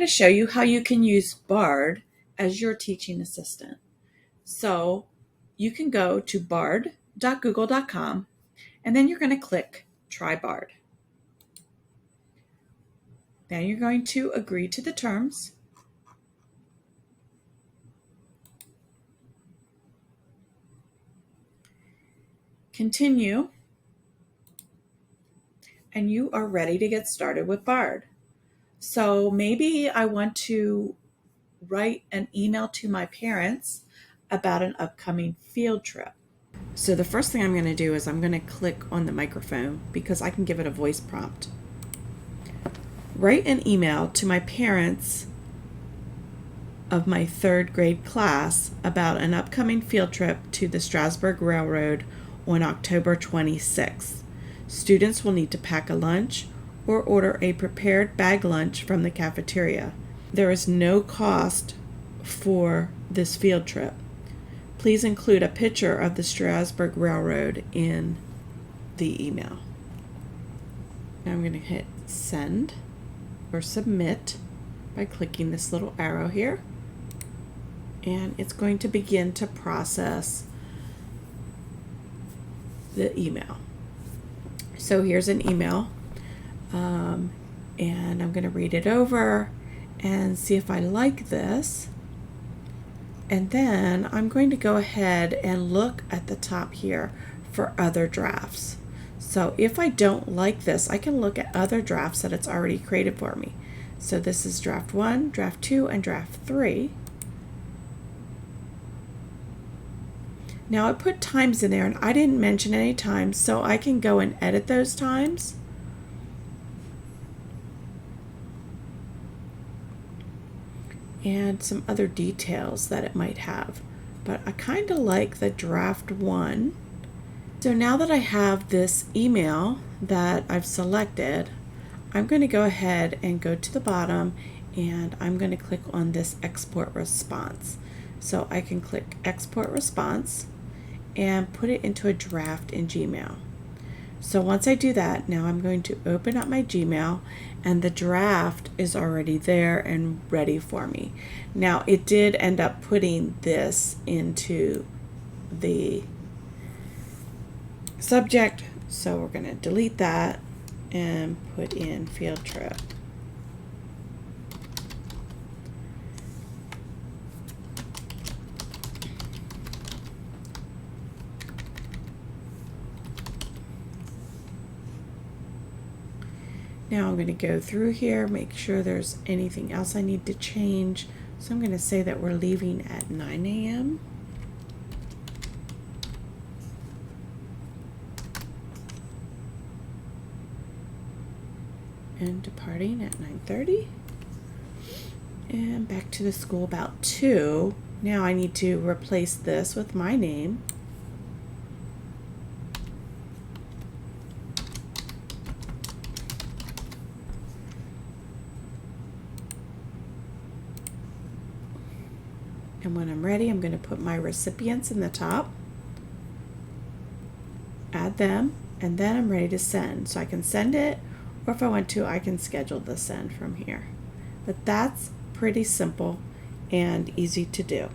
to show you how you can use Bard as your teaching assistant. So you can go to bard.google.com and then you're going to click Try Bard. Then you're going to agree to the terms. Continue. And you are ready to get started with Bard. So maybe I want to write an email to my parents about an upcoming field trip. So the first thing I'm going to do is I'm going to click on the microphone because I can give it a voice prompt. Write an email to my parents of my 3rd grade class about an upcoming field trip to the Strasburg Railroad on October 26th. Students will need to pack a lunch or order a prepared bag lunch from the cafeteria. There is no cost for this field trip. Please include a picture of the Strasburg Railroad in the email. Now I'm going to hit send or submit by clicking this little arrow here. And it's going to begin to process the email. So here's an email, and I'm going to read it over and see if I like this. And then I'm going to go ahead and look at the top here for other drafts. So if I don't like this, I can look at other drafts that it's already created for me. So this is draft 1, draft 2, and draft 3. Now I put times in there and I didn't mention any times, so I can go and edit those times. And some other details that it might have. But I kind of like the draft 1. So now that I have this email that I've selected, I'm going to go ahead and go to the bottom and I'm going to click on this export response. So I can click export response and put it into a draft in Gmail. So once I do that, now I'm going to open up my Gmail and the draft is already there and ready for me. Now it did end up putting this into the subject, so we're going to delete that and put in field trip. Now I'm going to go through here, make sure there's anything else I need to change. So I'm going to say that we're leaving at 9 a.m. and departing at 9:30. And back to the school about 2. Now I need to replace this with my name. And when I'm ready, I'm going to put my recipients in the top, add them, and then I'm ready to send. So I can send it, or if I want to, I can schedule the send from here. But that's pretty simple and easy to do.